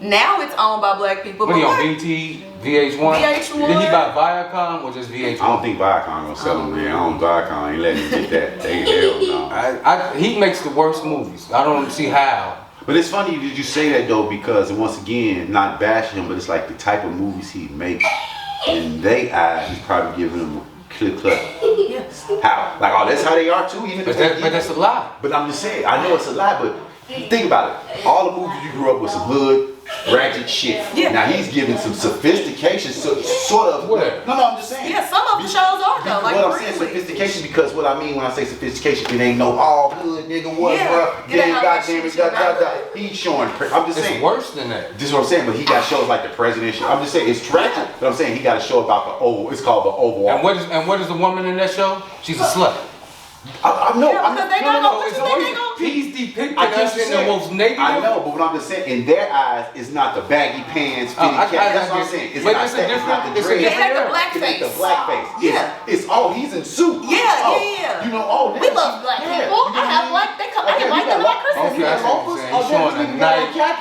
Now it's owned by black people. What are you on, BT, VH1? VH1. Did he buy Viacom or just VH1? I don't think Viacom gonna sell him, man. I don't Viacom ain't letting him get that. Hell no. He makes the worst movies. I don't see how. But it's funny that you say that though, because once again, not bashing him, but it's like the type of movies he makes. In they eyes, he's probably giving them a clear cut. Yes. How? Like, oh, that's how they are too. Even But that's a lie. But I'm just saying, I know it's a lie, but think about it. All the movies you grew up with, some hood, ratchet shit. Yeah. Now he's giving some sophistication, sort of. Where? No, I'm just saying. Yeah, some of the shows are though. Like, what I'm saying, sophistication, because what I mean when I say sophistication, it ain't no all hood nigga, what, bruh. Then goddamn it, da. He's showing. I'm just saying. It's worse than that. This is what I'm saying, but he got shows like The President. I'm just saying it's tragic, but I'm saying he got a show about the oval. It's called The Oval. And what is the woman in that show? She's a slut. He's depicting us in the most negative. I know, but what I'm just saying, in their eyes, it's not the baggy pants, fitted cap. That's what I'm saying. It's not that. It's not the dress. It's like the blackface. It's the blackface. Yeah. It's he's in suit. Yeah. You know, we love black people. I have black. I can like them like Christmas. Okay,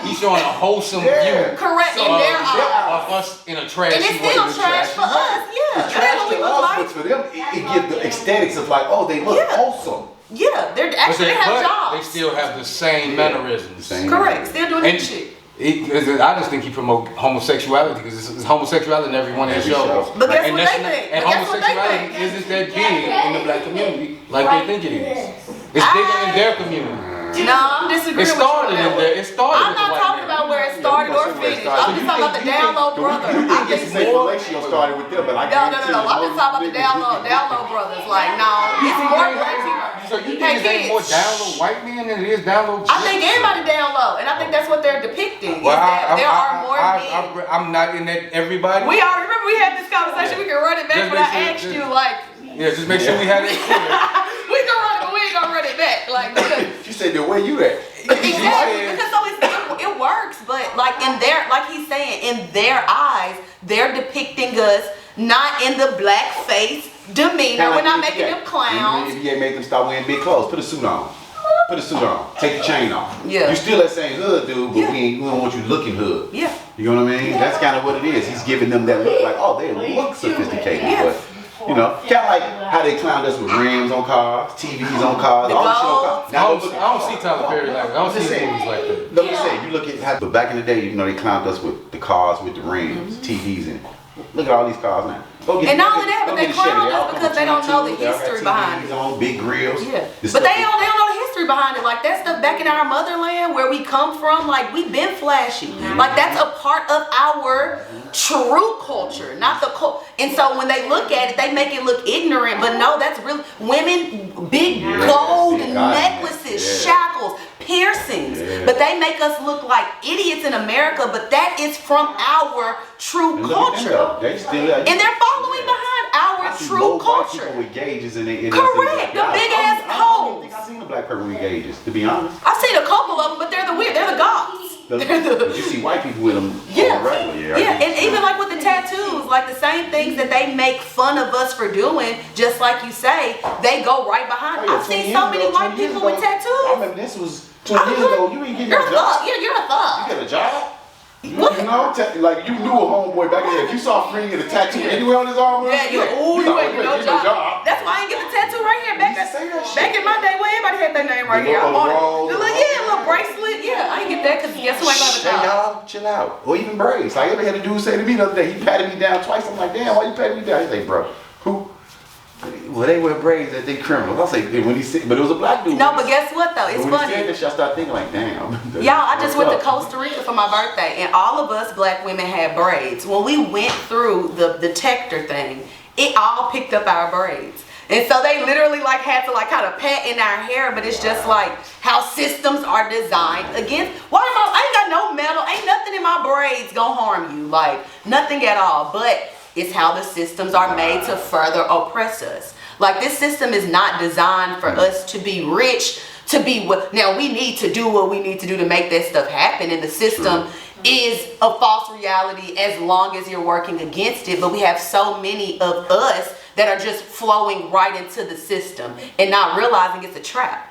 he's showing a wholesome view. Correct, in their eyes. Of us in a trashy way. And it's still trash for us. Yeah. It's trash to us, but for them, it gives the aesthetics of like, oh, they look wholesome. Yeah, they have jobs. They still have the same mannerisms. Correct, still doing that shit. I just think he promotes homosexuality because it's homosexuality in every one of his shows. But that's what they think. And homosexuality isn't that big in the black community like they think it is. It's bigger in their community. No, I'm disagreeing with you. I'm not talking about where it started or finished. I'm just talking about the down low brother. I think Repossesion started with them, but I No. I'm just talking about the down low brothers. Like, no, it's more black people. So you think it's more down low white men than it is down low? I think everybody down low, and I think that's what they're depicting. Well, there are more men. I'm not in that everybody. We all remember we had this conversation. We can run it back when I asked you, like. Yeah, just make sure we had it clear. We can run it, but we ain't gonna run it back. Like, she said, "The way you at?" Exactly, because so it works, but like like he's saying, in their eyes, they're depicting us not in the black face demeanor. We're not making them clowns. The NBA made them stop wearing big clothes. Put a suit on. Put a suit on. Take the chain off. Yeah. You still that same hood, dude, but we don't want you looking hood. Yeah. You know what I mean? That's kind of what it is. He's giving them that look like, oh, they look sophisticated, but. You know, kind of like how they clowned us with rims on cars, TVs on cars, all this shit on cars. I don't see Tyler Perry like that. I don't see movies like that. No, I'm saying, you look at how, but back in the day, you know, they clowned us with the cars, with the rims, TVs, and look at all these cars now. And not only that, but they clown us because they don't know the history behind it. On big grills. Yeah, but they don't know the history behind it. Like that stuff back in our motherland where we come from, like we've been flashy. Like that's a part of our true culture, not the culture. And so when they look at it, they make it look ignorant. But no, that's really women, big gold necklaces, shackles, piercings. But they make us look like idiots in America. But that is from our true culture. And they're following behind our true culture. With gauges in it. Correct. The big ass coats. I don't think I've seen a black person with gauges, to be honest. I've seen a couple of them, but they're the goths. But you see white people with them. Yeah, and even like with the tattoos, like the same things that they make fun of us for doing, just like you say, they go right behind. I've seen so many white people with tattoos. I remember this was 20 years ago. You ain't getting a job. You're a thug. You got a job? You know, like you knew a homeboy back then. If you saw a friend get a tattoo anywhere on his arm, you ain't get no job. That's why I ain't get the tattoo right here. Back in my day, where everybody had their name right here. I'm on it. A little bracelet. Yeah, I ain't get that because guess who ain't got a job? Y'all, chill out. Or even braids. Like I ever had a dude say to me the other day, he patted me down twice. I'm like, damn, why you patting me down? He's like, bro, who? Well, they wear braids that they criminals. I'll say when he said, but it was a black dude. No, but guess what though? It's funny. When he said this, I started thinking like, damn. Y'all, I just went to Costa Rica for my birthday, and all of us black women had braids. When we went through the detector thing, it all picked up our braids. And so they literally like had to like kind of pat in our hair, but it's just like how systems are designed against. I ain't got no metal, ain't nothing in my braids gonna harm you, like nothing at all. But it's how the systems are made to further oppress us. Like this system is not designed for us to be rich, to be what. Now we need to do what we need to do to make that stuff happen, and the system is a false reality as long as you're working against it. But we have so many of us that are just flowing right into the system and not realizing it's a trap.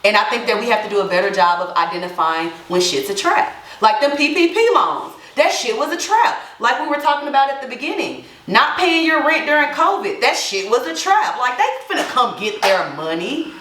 And I think that we have to do a better job of identifying when shit's a trap. Like them PPP loans. That shit was a trap. Like we were talking about at the beginning. Not paying your rent during COVID. That shit was a trap. Like they finna come get their money.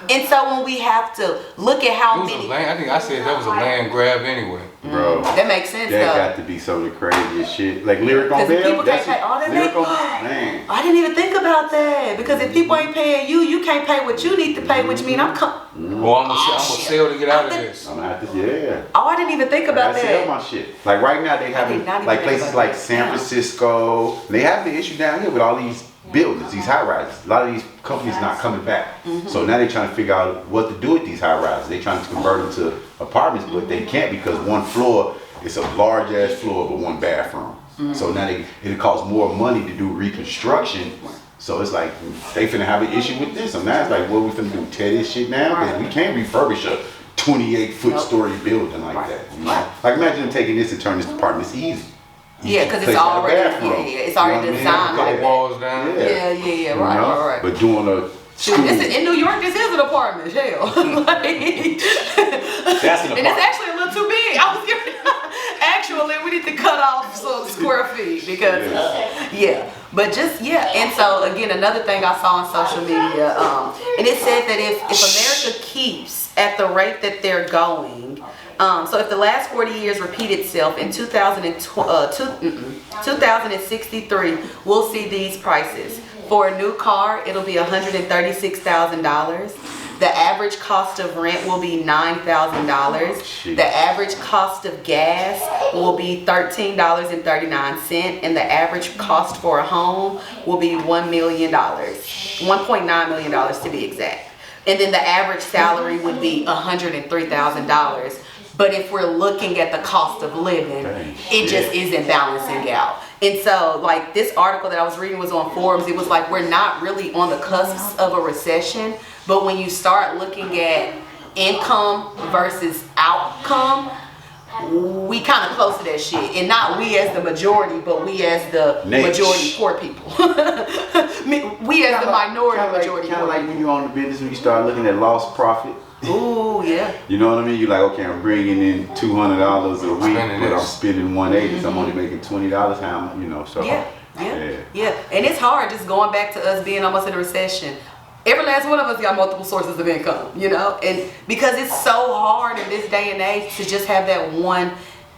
And so when we have to look at how many... I think I said that was a land grab anyway. Bro. That makes sense though. That got to be some of the craziest shit. Like Lyric on bail. People can't pay all that man. I didn't even think about that. Because if people ain't paying you, you can't pay what you need to pay, which means I'm Well, I'm gonna sell to get out of this. I'm gonna have to, yeah. Oh, I didn't even think about I sell my shit. Like right now, they having like places like San Francisco. They have the issue down here with all these buildings, these high rises. A lot of these companies not coming back. So now they're trying to figure out what to do with these high rises. They're trying to convert them to apartments, but they can't because one floor is a large ass floor but one bathroom. So now it costs more money to do reconstruction. So it's like they finna have an issue with this. So now it's like, what we finna do? Tear this shit down? Because we can't refurbish a 28-foot story building like that. You know? Like imagine them taking this and turn this apartment. It's easy. Yeah, because it's already it's already designed. Couple walls down. Yeah, right. But doing a in New York, this is an apartment. Hell, like, that's an apartment. And it's actually a little too big. I was giving, actually, we need to cut off some square feet because but just and so again, another thing I saw on social media, and it said that if America keeps at the rate that they're going. So if the last 40 years repeat itself in 2063, we'll see these prices. For a new car, it'll be $136,000. The average cost of rent will be $9,000. The average cost of gas will be $13.39, and the average cost for a home will be $1 million, $1.9 million to be exact. And then the average salary would be $103,000. But if we're looking at the cost of living, it just isn't balancing out. And so, like, this article that I was reading was on Forbes. It was like, we're not really on the cusp of a recession. But when you start looking at income versus outcome, we kind of close to that shit. And not we as the majority, but we as the majority poor people. We as the minority majority poor people. Kind of like when you're on the business, when you start looking at lost profit. Ooh, yeah. You know what I mean? You're like, okay, I'm bringing in $200 a week, but I'm spending $180, so I'm only making $20. How, you know? So yeah. And it's hard just going back to us being almost in a recession. Every last one of us got multiple sources of income, you know, and because it's so hard in this day and age to just have that one.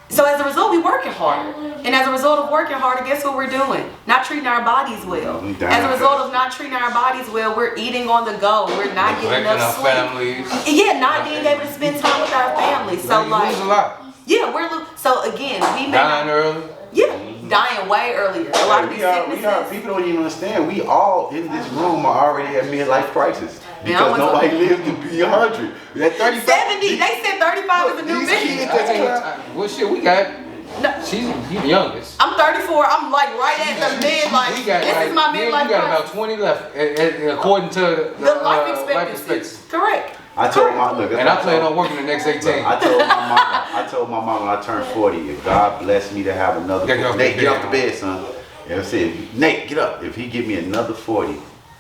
So as a result, we working harder. And as a result of working harder, guess what we're doing? Not treating our bodies well. As a result of not treating our bodies well, we're eating on the go. We're not getting enough sleep. Families. Yeah, not being able to spend time with our families. So like, lose a lot. Yeah, so again, we dying early. Yeah, dying way earlier. A lot of these sicknesses. People don't even understand. We all in this room are already at midlife crisis. Because nobody lived to be 100. At 35. 70. They said 35 is a new kids. Well, shit, we got. No. She's the youngest. I'm 34. I'm like right at the midlife. This is my midlife. You got about 20 left, according to the life expectancy. Correct. I told my look, and I plan on working the next 18. I told my mama when I turned 40, if God blessed me to have another, Nate, get off the bed, son. And I said, Nate, get up. If he give me another 40,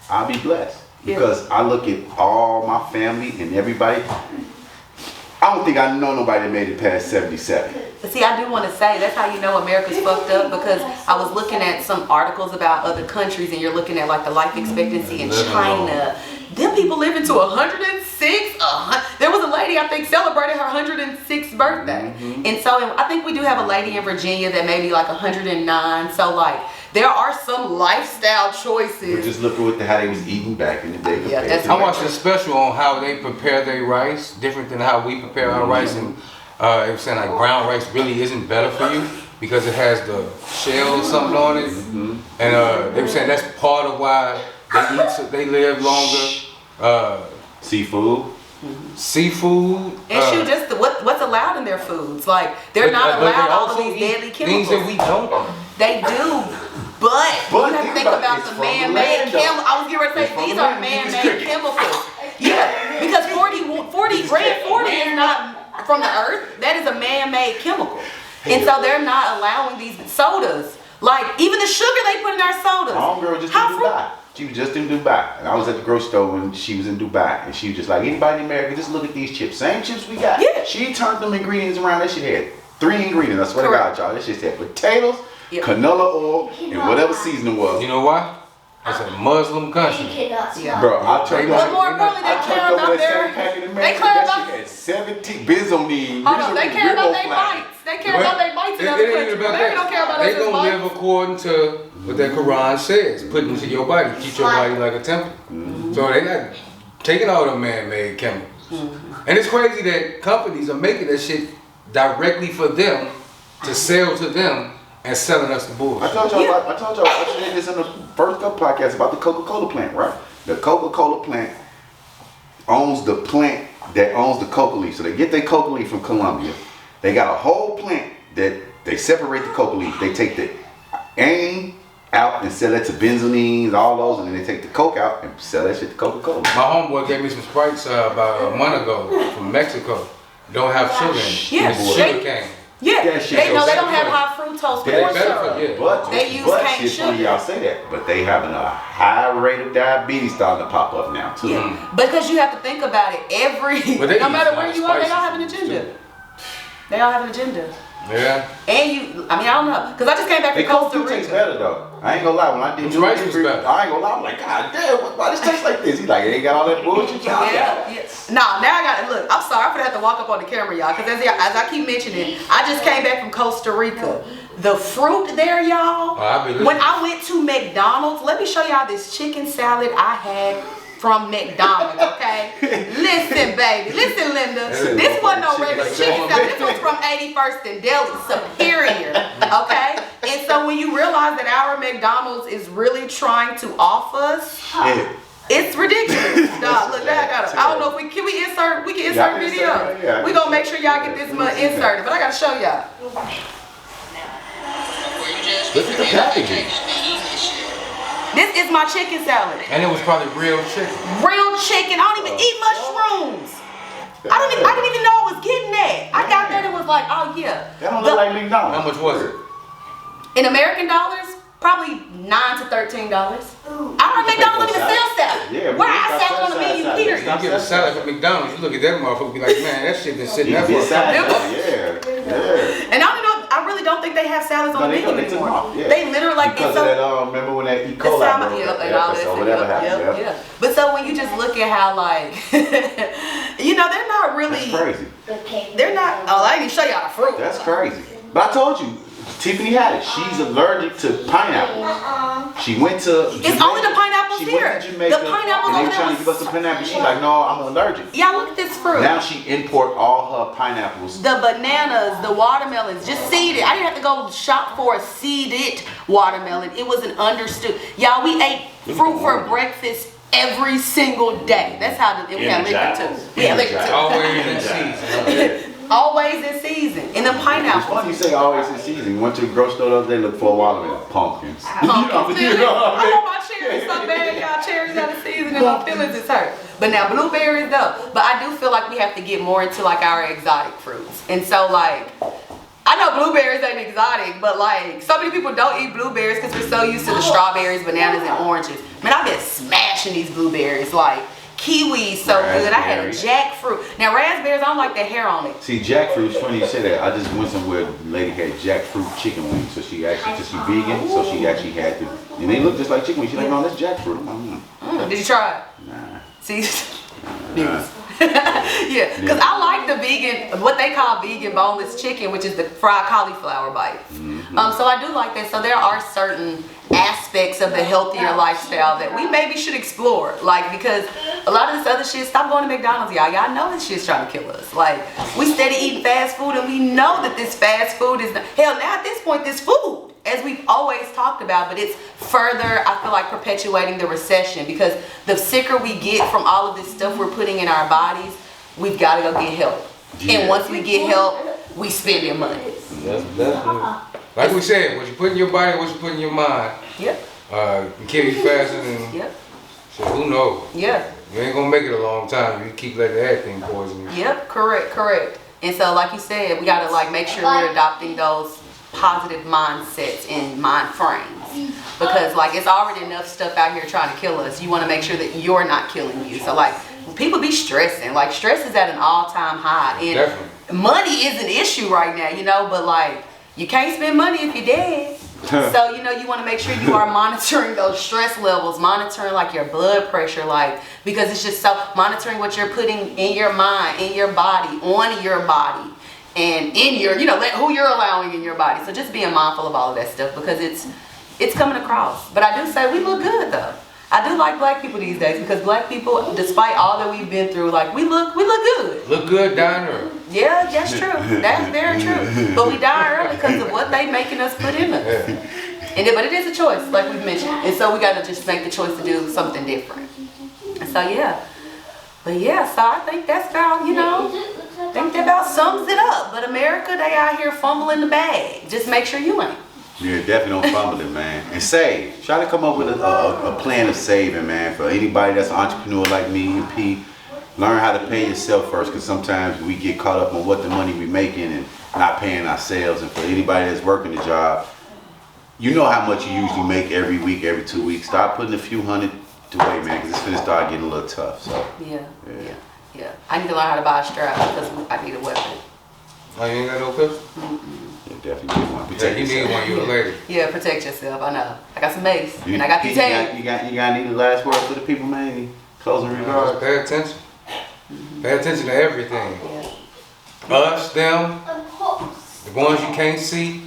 I'll be blessed. Because I look at all my family and everybody. I don't think I know nobody that made it past 77. But see, I do want to say, that's how you know America's fucked up, because I was looking at some articles about other countries, and you're looking at like the life expectancy in China. Them people living to 106. There was a lady, I think, celebrated her 106th birthday. And so I think we do have a lady in Virginia that may be like 109. So like, there are some lifestyle choices. But just look at how they was eating back in the day. Yeah, I watched a special on how they prepare their rice, different than how we prepare our rice. And it was saying like brown rice really isn't better for you because it has the shell or something on it. And they were saying that's part of why they live longer. Seafood. And shoot, just what's allowed in their foods. Like, they're not allowed all of these deadly chemicals. Things that we don't. They do. But you have to think about the man-made chemicals. I was getting ready to say, these are man-made chemicals. Yeah, because 40 is not from the earth. That is a man-made chemical. And so they're not allowing these sodas. Like, even the sugar they put in our sodas. My homegirl just in Dubai. She was just in Dubai. And I was at the grocery store when she was in Dubai. And she was just like, anybody in America, just look at these chips. Same chips we got. Yeah. She turned them ingredients around. That shit had 3 ingredients. I swear to God, y'all. That shit said potatoes, canola oil, and whatever seasoning was. You know why? It's a Muslim country. Yeah. Bro, I turned But more importantly, they care about their. They care about. 17 benzoline. Hold on, they care about their bites. They care about their bites in other countries. They don't care about us They as gonna live bites. according to what that Quran says. Put into your body, keep your body like a temple. So they not taking all the man-made chemicals. And it's crazy that companies are making that shit directly for them to sell to them and selling us the bullshit. I told y'all, I said this in the first couple podcasts about the Coca-Cola plant, right? The Coca-Cola plant owns the plant that owns the coca leaf. So they get their coca leaf from Colombia. They got a whole plant that they separate the coca leaf. They take the aim out and sell it to benzolines, all those, and then they take the coke out and sell that shit to Coca-Cola. My homeboy gave me some Sprites about a month ago from Mexico. Don't have sugar in it. Yeah, It's sugar cane. Yeah, That shit they know goes they don't better have for high fructose They corn better syrup. for you. But They use but cane shit's funny sugar. y'all say that, but they having a high rate of diabetes starting to pop up now too. Yeah, because you have to think about it. But they No use matter hot where you are, they all have an spices, agenda. too. They all have an agenda. Yeah. And I don't know, because I just came back They from Costa Coke tastes Rica. better though. I ain't gonna lie, when I did Them rice was I ain't better. gonna lie, I'm like, God damn, why this tastes like this? He like, it ain't got all that bullshit. Y'all got. Yeah. Nah, now I gotta look. I'm sorry, I'm gonna have to walk up on the camera, y'all, because as I keep mentioning, I just came back from Costa Rica. The fruit there, y'all. When I went to McDonald's, let me show y'all this chicken salad I had from McDonald's, okay? Listen, baby. Listen, Linda. This wasn't no regular chicken salad. This was from 81st and Deli. Superior, okay? And so when you realize that our McDonald's is really trying to off us, it's ridiculous. Nah, look, now I got it. I don't know if we can insert video. Yeah, We gonna make sure y'all get this much inserted, but I gotta show y'all. Look at the packaging. This is my chicken salad. And it was probably real chicken. Real chicken. I don't even eat mushrooms. I didn't even know I was getting that. I got that and was like, oh yeah. That don't look like How McDonald's. much was it? In American dollars, probably $9 to $13. Our McDonald's don't even sell salad. Yeah, Where I salad on the menu, period. You get a salad from McDonald's, you look at that motherfucker, be like, man, that shit been sitting there for a couple of Yeah. And I really don't think they have salads on the menu They took them anymore. off, yeah. They literally like Because of that, remember when that E. the coli salmon, broke up? and all this, So whatever happened, yeah. But so when you just look at how like, they're not really. That's crazy. They're not. Oh, I didn't even show y'all the fruit. That's crazy. But I told you, Tiffany had it. She's allergic to pineapple. She went to Jamaica. It's only the pineapples She here. went to Jamaica, The pineapples and over they trying to there. give us some pineapple. She's like, no, I'm allergic. Y'all look at this fruit. Now she import all her pineapples. The bananas, the watermelons, just seeded. I didn't have to go shop for a seeded watermelon. It was an understood. Y'all, we ate fruit for breakfast every single day. That's how we had liquor too. We had liquor too. Always in season. Always in season. And the It's pineapples. funny you say always in season. Went to the grocery store the other day, looked for a watermelon. Pumpkins. Pumpkins. You know what I I mean? want my cherries so bad, y'all. Cherries out of season and my feelings is hurt. But now blueberries though. But I do feel like we have to get more into like our exotic fruits. And so like, I know blueberries ain't exotic, but like so many people don't eat blueberries because we're so used to the strawberries, bananas, and oranges. Man, I've been smashing these blueberries. Like kiwis, so good. I had a jackfruit. Now raspberries, I don't like the hair on it. See, jackfruit, it's funny you say that. I just went somewhere, the lady had jackfruit chicken wings. So she actually, because she's vegan, so she actually had to, and they look just like chicken wings. She's like, no, that's jackfruit. I'm like, Did you try it? nah. See? Yeah, because I like the vegan, what they call vegan boneless chicken, which is the fried cauliflower bites. So I do like that. So there are certain aspects of the healthier lifestyle that we maybe should explore. Like, because a lot of this other shit, stop going to McDonald's, y'all. Y'all know this shit's trying to kill us. Like, we steady eating fast food and we know that this fast food is, hell, now at this point, this food, as we've always talked about, but it's further, I feel like, perpetuating the recession, because the sicker we get from all of this stuff we're putting in our bodies, we've got to go get help. Yeah. And once we get help, we spending money. Like we said, what you put in your body, what you put in your mind, Yep. can kill you faster than, Yep. so who knows? Yeah. You ain't gonna make it a long time if you keep letting that thing poison you. Yep. Correct. And so, like you said, we got to like make sure we're adopting those positive mindsets and mind frames, because like it's already enough stuff out here trying to kill us. You want to make sure that you're not killing you. So like people be stressing. Like, stress is at an all-time high. And Definitely. money is an issue right now, you know, but like, you can't spend money if you're dead. So, you know, you want to make sure you are monitoring those stress levels, monitoring like your blood pressure, like, because it's just so, monitoring what you're putting in your mind, in your body, on your body, and in your, you know, who you're allowing in your body. So just being mindful of all of that stuff, because it's coming across. But I do say we look good though. I do like black people these days, because black people, despite all that we've been through, like we look good. Look good, dying early. Yeah, that's true. That's very true. But we die early because of what they making us put in us. But it is a choice, like we've mentioned. And so we got to just make the choice to do something different. And so yeah. But yeah, so I think that's about, you know, I think that about sums it up. But America, they out here fumbling the bag. Just make sure you ain't. Yeah, definitely don't fumble it, man. And save. Try to come up with a plan of saving, man. For anybody that's an entrepreneur like me and P, learn how to pay yourself first, because sometimes we get caught up on what the money we making and not paying ourselves. And for anybody that's working the job, you know how much you usually make every week, every 2 weeks. Start putting a few hundred away, man, because it's gonna start getting a little tough. So Yeah. I need to learn how to buy a strap, because I need a weapon. Oh, you ain't got no pistol? yeah, definitely get one. Yeah, Protect you need yourself. one, you a lady. Yeah, take yourself. I know. I got some mace, and I got these hands. You got any last words for the people, man? Any closing regards? Pay attention. Pay attention to everything. Us, them, the ones you can't see.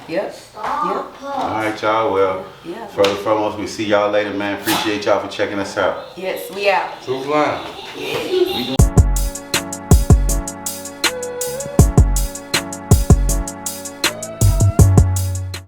Yep. All right, y'all. Well, Yeah. further and foremost, we see y'all later, man. Appreciate y'all for checking us out. Yes, we out. Truth line.